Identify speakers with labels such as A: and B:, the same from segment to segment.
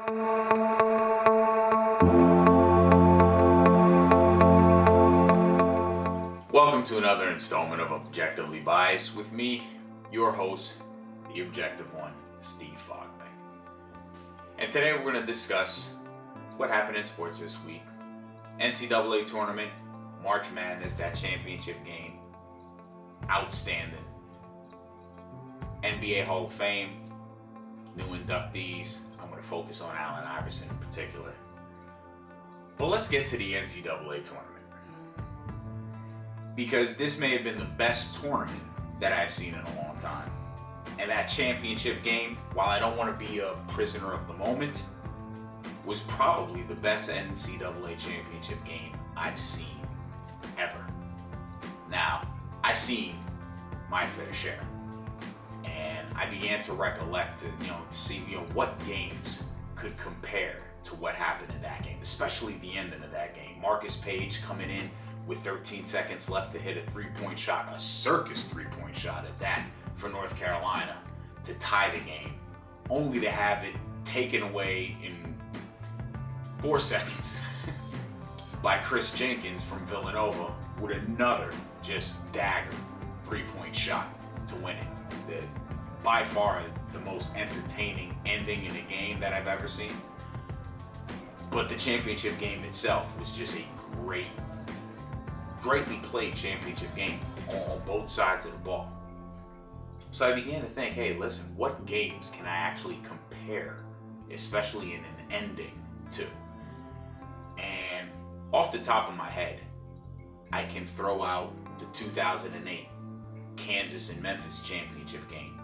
A: Welcome to another installment of Objectively Biased with me, your host, the Objective One, Steve Fogbank. And today we're going to discuss what happened in sports this week. NCAA tournament, March Madness, that championship game, outstanding. NBA Hall of Fame, new inductees. I'm going to focus on Allen Iverson in particular. But let's get to the NCAA tournament, because this may have been the best tournament that I've seen in a long time. And that championship game, while I don't want to be a prisoner of the moment, was probably the best NCAA championship game I've seen ever. Now, I've seen my fair share, and I began to recollect, to see, what games could compare to what happened in that game, especially the ending of that game. Marcus Page coming in with 13 seconds left to hit a three-point shot, a circus three-point shot at that, for North Carolina to tie the game, only to have it taken away in 4 seconds by Chris Jenkins from Villanova with another just dagger three-point shot to win it. By far the most entertaining ending in a game that I've ever seen. But the championship game itself was just a greatly played championship game on both sides of the ball. So I began to think, hey, listen, what games can I actually compare, especially in an ending, to? And off the top of my head, I can throw out the 2008 Kansas and Memphis championship game,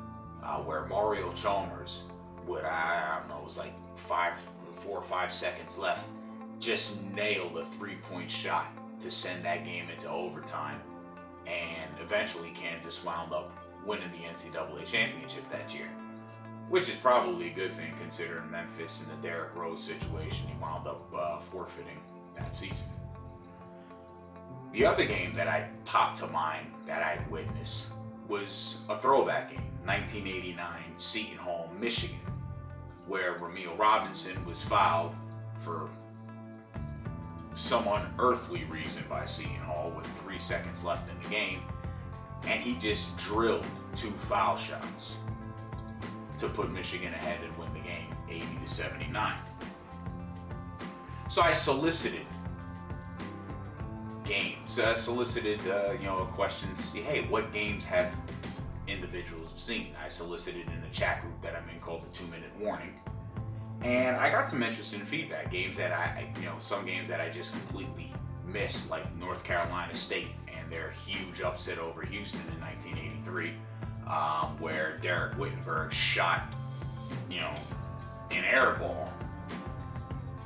A: where Mario Chalmers would, it was like 4 or 5 seconds left, just nailed a three-point shot to send that game into overtime, and eventually Kansas wound up winning the NCAA championship that year, which is probably a good thing considering Memphis and the Derrick Rose situation. He wound up forfeiting that season. The other game that I popped to mind that I witnessed was a throwback game, 1989 Seton Hall, Michigan, where Ramil Robinson was fouled for some unearthly reason by Seton Hall with 3 seconds left in the game, and he just drilled 2 foul shots to put Michigan ahead and win the game 80-79. So I solicited games, a question to see, hey, what games have individuals seen? I solicited in a chat group that I'm in called the 2-Minute Warning. And I got some interesting feedback. Games that some games that I just completely missed, like North Carolina State and their huge upset over Houston in 1983, where Derek Whittenburg shot, an air ball,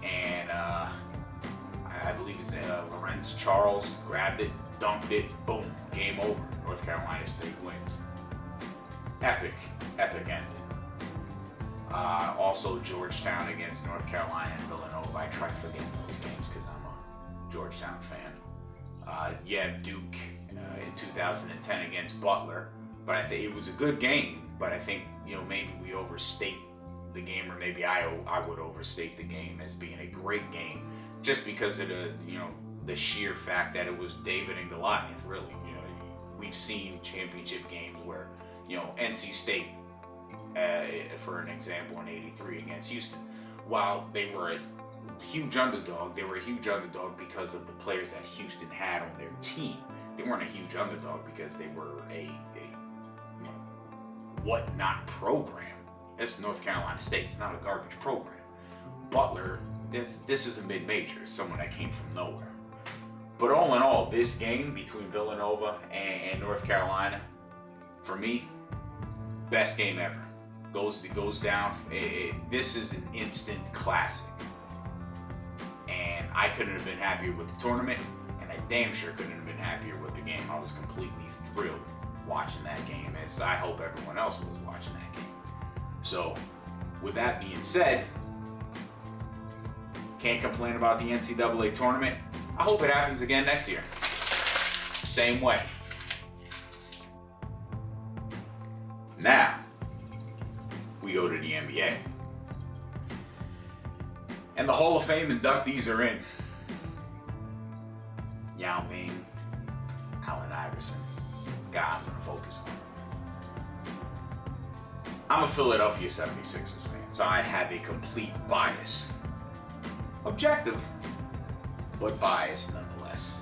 A: and I believe it's Lawrence Charles grabbed it, dunked it, boom, game over. North Carolina State wins. Epic ending. Also Georgetown against North Carolina and Villanova. I try forgetting those games because I'm a Georgetown fan. Duke in 2010 against Butler. But I think it was a good game. But I think, maybe we overstate the game, or maybe I would overstate the game as being a great game just because of the sheer fact that it was David and Goliath, really. We've seen championship games where, NC State, for an example, in '83 against Houston, while they were a huge underdog, because of the players that Houston had on their team. They weren't a huge underdog because they were a whatnot program. It's North Carolina State. It's not a garbage program. Butler, this is a mid-major, someone that came from nowhere. But all in all, this game between Villanova and North Carolina, for me, best game ever. Goes down. This is an instant classic, and I couldn't have been happier with the tournament, and I damn sure couldn't have been happier with the game. I was completely thrilled watching that game, as I hope everyone else was watching that game. So, with that being said, can't complain about the NCAA tournament. I hope it happens again next year. Same way. Now, we go to the NBA. And the Hall of Fame inductees are in. Yao Ming, Allen Iverson, guy I'm going to focus on. I'm a Philadelphia 76ers fan, so I have a complete bias. Objective, but biased nonetheless.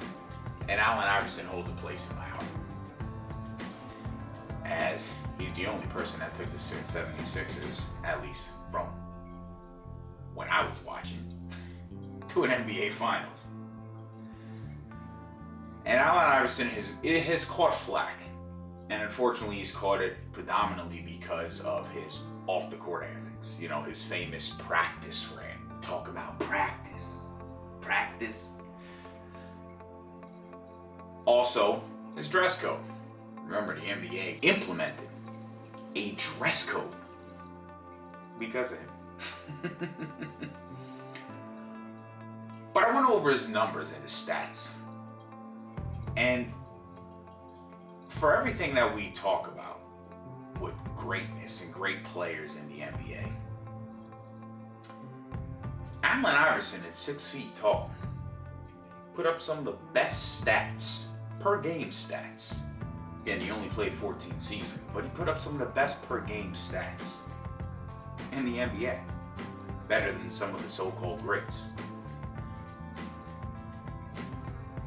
A: And Allen Iverson holds a place in my heart, as he's the only person that took the 76ers, at least from when I was watching, to an NBA Finals. And Allen Iverson has caught flack, and unfortunately he's caught it predominantly because of his off-the-court antics. You know, his famous practice rant. Talk about practice. Also, his dress code. Remember, the NBA implemented a dress code because of him. But I went over his numbers and his stats. And for everything that we talk about with greatness and great players in the NBA, Allen Iverson at 6 feet tall put up some of the best stats, per game stats. Again, he only played 14 seasons, but he put up some of the best per game stats in the NBA. Better than some of the so-called greats.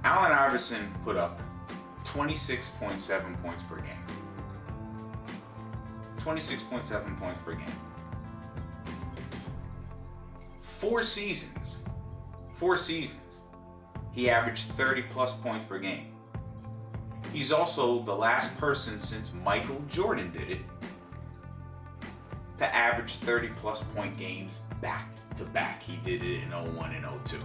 A: Allen Iverson put up 26.7 points per game. 26.7 points per game. 4 seasons, he averaged 30 plus points per game. He's also the last person since Michael Jordan did it to average 30 plus point games back to back. He did it in 01 and 02.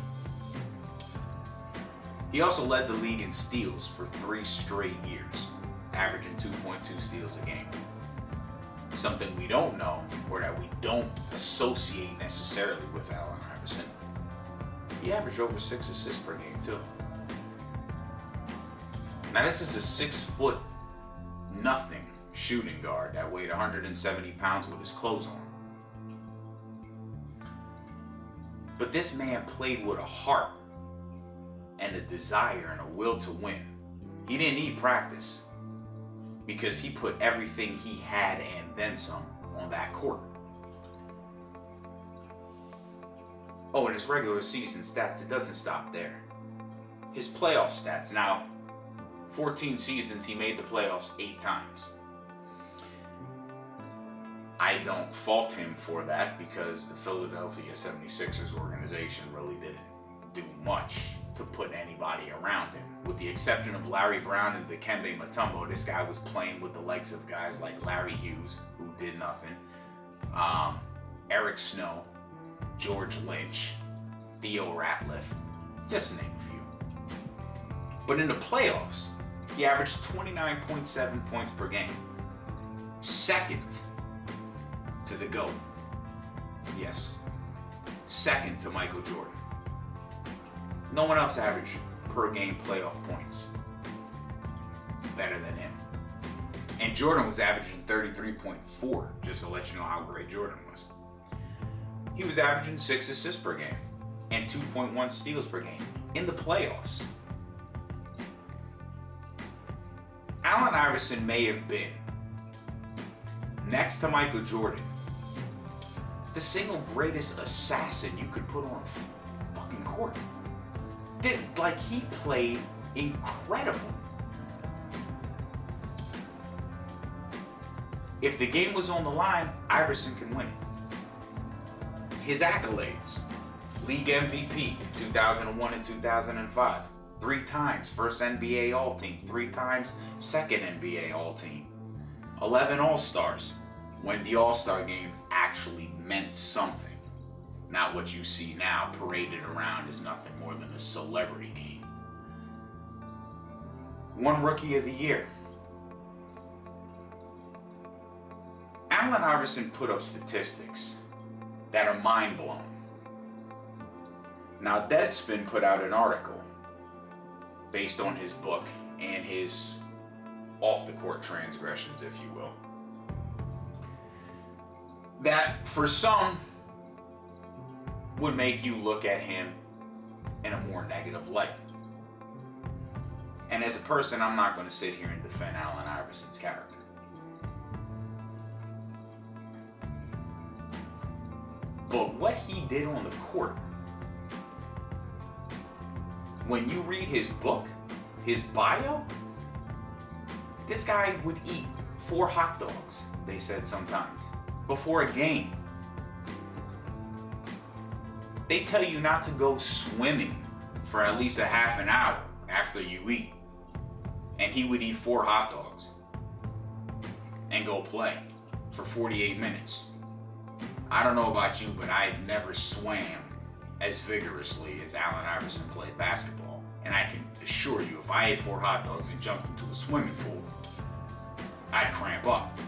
A: He also led the league in steals for 3 straight years, averaging 2.2 steals a game. Something we don't know, or that we don't associate necessarily with Allen Iverson, he averaged over 6 assists per game too. Now this is a 6'0" shooting guard that weighed 170 pounds with his clothes on. But this man played with a heart and a desire and a will to win. He didn't need practice because he put everything he had and then some on that court. Oh, and his regular season stats, it doesn't stop there. His playoff stats. Now, 14 seasons, he made the playoffs 8 times. I don't fault him for that because the Philadelphia 76ers organization really didn't do much to put anybody around him. With the exception of Larry Brown and Dikembe Mutombo, this guy was playing with the likes of guys like Larry Hughes, who did nothing, Eric Snow, George Lynch, Theo Ratliff, just to name a few. But in the playoffs, he averaged 29.7 points per game. Second to the GOAT. Yes. Second to Michael Jordan. No one else averaged per game playoff points better than him. And Jordan was averaging 33.4, just to let you know how great Jordan was. He was averaging 6 assists per game and 2.1 steals per game in the playoffs. Allen Iverson may have been, next to Michael Jordan, the single greatest assassin you could put on a fucking court. He played incredible. If the game was on the line, Iverson can win it. His accolades: League MVP 2001 and 2005, 3 times first NBA All-Team, 3 times second NBA All-Team, 11 All-Stars, when the All-Star game actually meant something. Not what you see now paraded around as nothing more than a celebrity game. 1 Rookie of the Year. Allen Iverson put up statistics that are mind-blowing. Now, Deadspin put out an article based on his book and his off-the-court transgressions, if you will, that for some would make you look at him in a more negative light. And as a person, I'm not going to sit here and defend Allen Iverson's character. But what he did on the court, when you read his book, his bio, this guy would eat 4 hot dogs, they said sometimes, before a game. They tell you not to go swimming for at least a half an hour after you eat. And he would eat 4 hot dogs and go play for 48 minutes. I don't know about you, but I've never swam as vigorously as Allen Iverson played basketball. And I can assure you, if I ate 4 hot dogs and jumped into a swimming pool, I'd cramp up.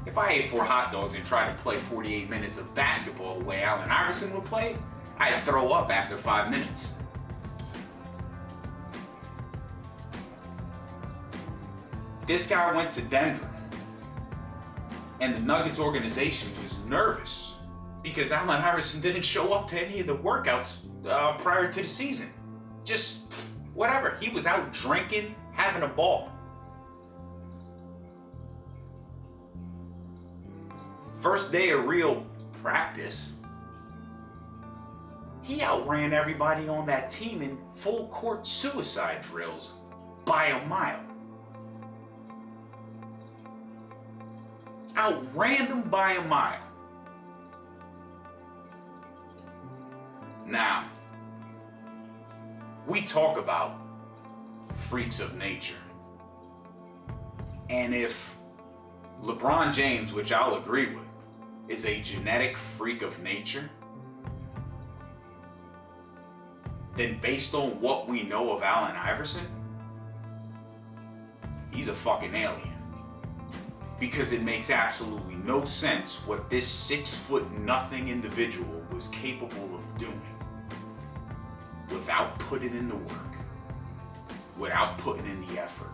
A: If I ate 4 hot dogs and tried to play 48 minutes of basketball the way Allen Iverson would play, I'd throw up after 5 minutes. This guy went to Denver, and the Nuggets organization was nervous because Allen Iverson didn't show up to any of the workouts prior to the season. Just whatever. He was out drinking, having a ball. First day of real practice, he outran everybody on that team in full court suicide drills by a mile. Outran them by a mile. Now, we talk about freaks of nature. And if LeBron James, which I'll agree with, is a genetic freak of nature, then based on what we know of Allen Iverson, he's a fucking alien. Because it makes absolutely no sense what this 6'0" individual was capable of doing without putting in the work, without putting in the effort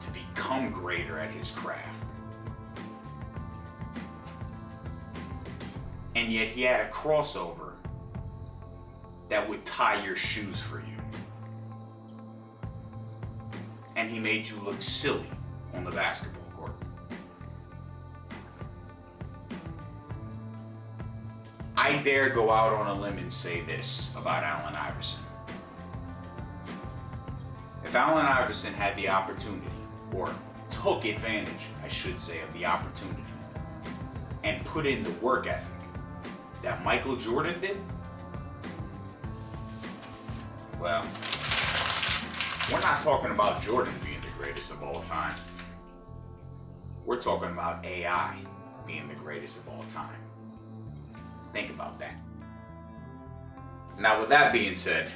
A: to become greater at his craft. And yet he had a crossover that would tie your shoes for you. And he made you look silly on the basketball court. I dare go out on a limb and say this about Allen Iverson. If Allen Iverson had the opportunity, or took advantage, I should say, of the opportunity, and put in the work ethic that Michael Jordan did, well, we're not talking about Jordan being the greatest of all time. We're talking about AI being the greatest of all time. Think about that. Now, with that being said,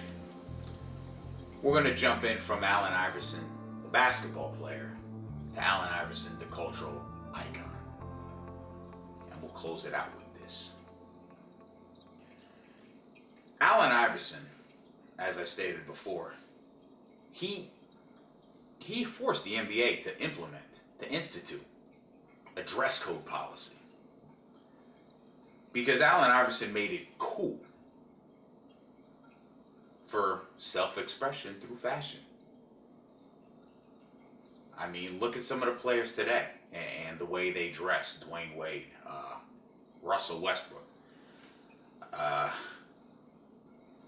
A: we're going to jump in from Allen Iverson, the basketball player, to Allen Iverson, the cultural icon. And we'll close it out with this. Allen Iverson, as I stated before, he forced the NBA to institute a dress code policy. Because Allen Iverson made it cool for self-expression through fashion. I mean, look at some of the players today and the way they dress. Dwayne Wade, Russell Westbrook.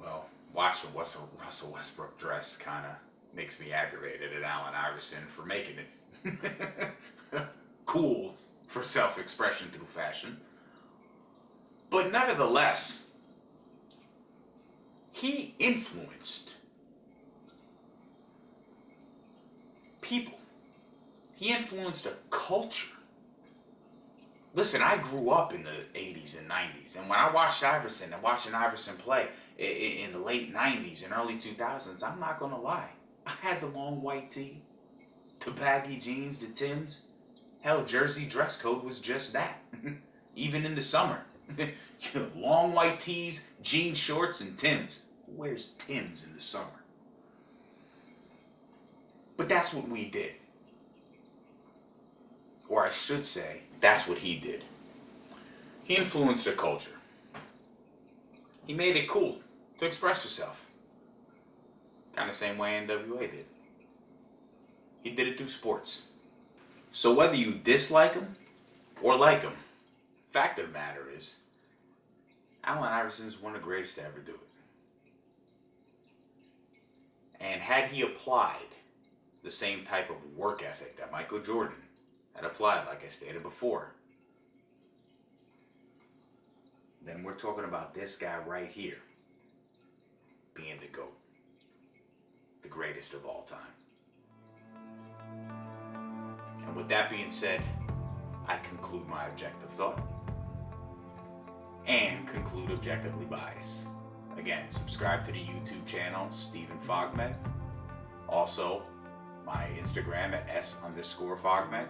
A: Well, watching Russell Westbrook dress kind of makes me aggravated at Allen Iverson for making it cool for self-expression through fashion. But nevertheless, he influenced people. He influenced a culture. Listen, I grew up in the 80s and 90s, and when I watched Iverson and watching Iverson play in the late 90s and early 2000s, I'm not gonna lie, I had the long white tee, the baggy jeans, the Timbs. Hell, Jersey dress code was just that. Even in the summer. Long white tees, jean shorts, and Timbs. Who wears Timbs in the summer? But that's what we did. Or I should say, that's what he did. He influenced a culture. He made it cool to express yourself. Kind of same way NWA did. He did it through sports. So whether you dislike him or like him, fact of the matter is, Allen Iverson's one of the greatest to ever do it. And had he applied the same type of work ethic that Michael Jordan had applied, like I stated before, then we're talking about this guy right here being the GOAT, the greatest of all time. And with that being said, I conclude my objective thought and conclude objectively biased. Again, subscribe to the YouTube channel, Stephen Fogmed. Also, my Instagram at S_Fogmed.